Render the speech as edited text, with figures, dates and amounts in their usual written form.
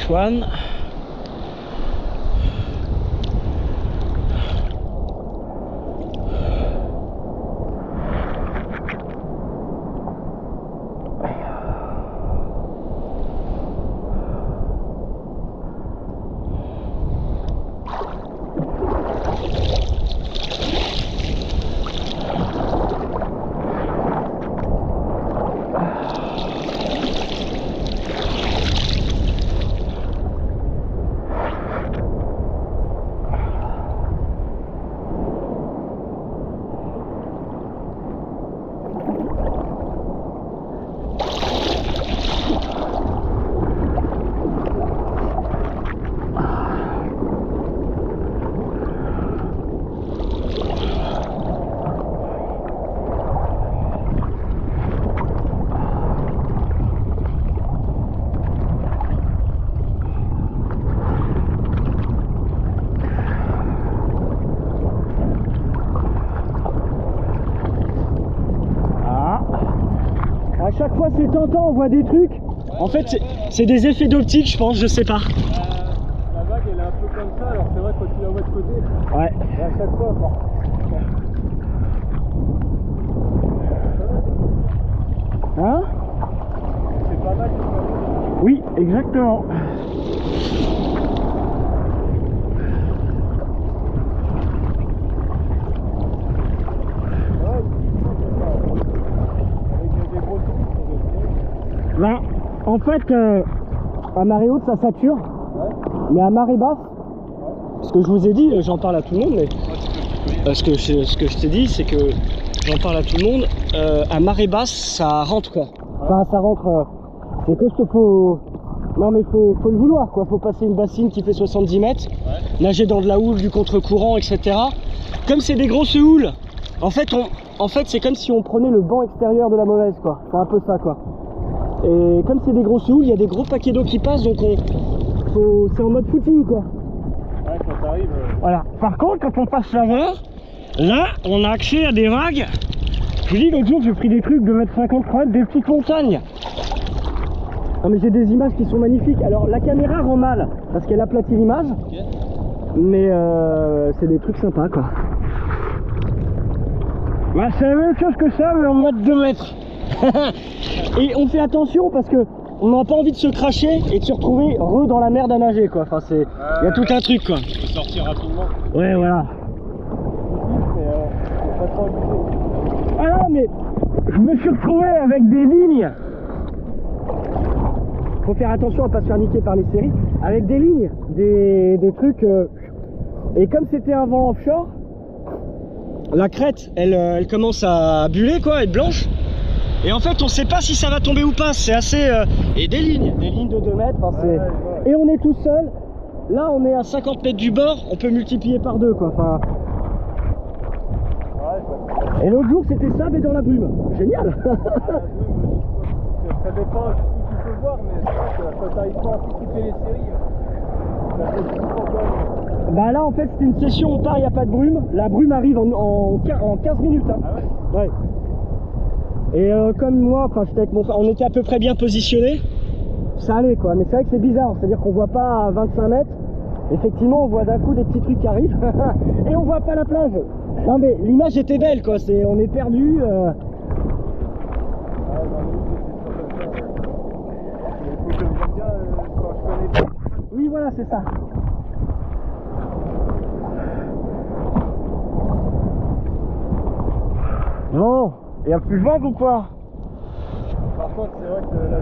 Sichuan. À chaque fois c'est tentant, on voit des trucs. En fait c'est des effets d'optique, je pense, je sais pas. La vague elle est un peu comme ça, alors c'est vrai quand tu la vois de côté. Ouais. Et à chaque fois, bon. Hein? C'est pas mal. Oui, exactement. Là, en fait, à marée haute ça sature, mais à marée basse, ce que je vous ai dit, j'en parle à tout le monde, mais ce que je t'ai dit, c'est que j'en parle à tout le monde, à marée basse ça rentre quoi. Enfin ça rentre, c'est que faut... Non mais faut le vouloir quoi, faut passer une bassine qui fait 70 mètres, nager dans de la houle, du contre-courant, etc. Comme c'est des grosses houles, en fait c'est comme si on prenait le banc extérieur de la mauvaise quoi, c'est un peu ça quoi. Et comme c'est des grosses houles, il y a des gros paquets d'eau qui passent, donc c'est en mode footing quoi. Ouais, quand t'arrives. Voilà. Par contre, quand on passe la mer, là, on a accès à des vagues. Je vous dis, l'autre jour, j'ai pris des trucs de 1,50 m, des petites montagnes. Non mais j'ai des images qui sont magnifiques. Alors la caméra rend mal parce qu'elle aplatit l'image, mais c'est des trucs sympas quoi. Bah, c'est la même chose que ça, mais en mode 2 mètres. Et on fait attention parce que on n'a pas envie de se cracher et de se retrouver dans la merde à nager quoi. Enfin c'est, il y a tout un truc quoi. Tu peux sortir rapidement. Ouais voilà. Mais pas trop abusé. Ah non mais je me suis retrouvé avec des lignes. Faut faire attention à pas se faire niquer par les séries. Avec des lignes, des trucs. Et comme c'était un vent offshore, la crête elle commence à buller quoi, être blanche. Et en fait on sait pas si ça va tomber ou pas, c'est assez... Et des lignes de 2 mètres, enfin, et on est tout seul, là on est à 50 mètres du bord, on peut multiplier par 2 quoi, enfin... Et l'autre jour c'était ça mais dans la brume, génial. Ça dépend de ce que tu peux voir, mais c'est vrai que quand t'arrives pas à anticiper les séries, ça fait tout encore. Bah là en fait c'était une session, on part, il n'y a pas de brume, la brume arrive en 15 minutes. Hein. Ah ouais? Ouais. Et comme moi, enfin j'étais avec mon frère, on était à peu près bien positionnés, ça allait quoi, mais c'est vrai que c'est bizarre, c'est à dire qu'on voit pas à 25 mètres, effectivement on voit d'un coup des petits trucs qui arrivent, et on voit pas la plage. Non mais l'image était belle quoi, on est perdu. Oui voilà c'est ça. Bon, il y a plus de vent ou quoi? Par contre c'est vrai que la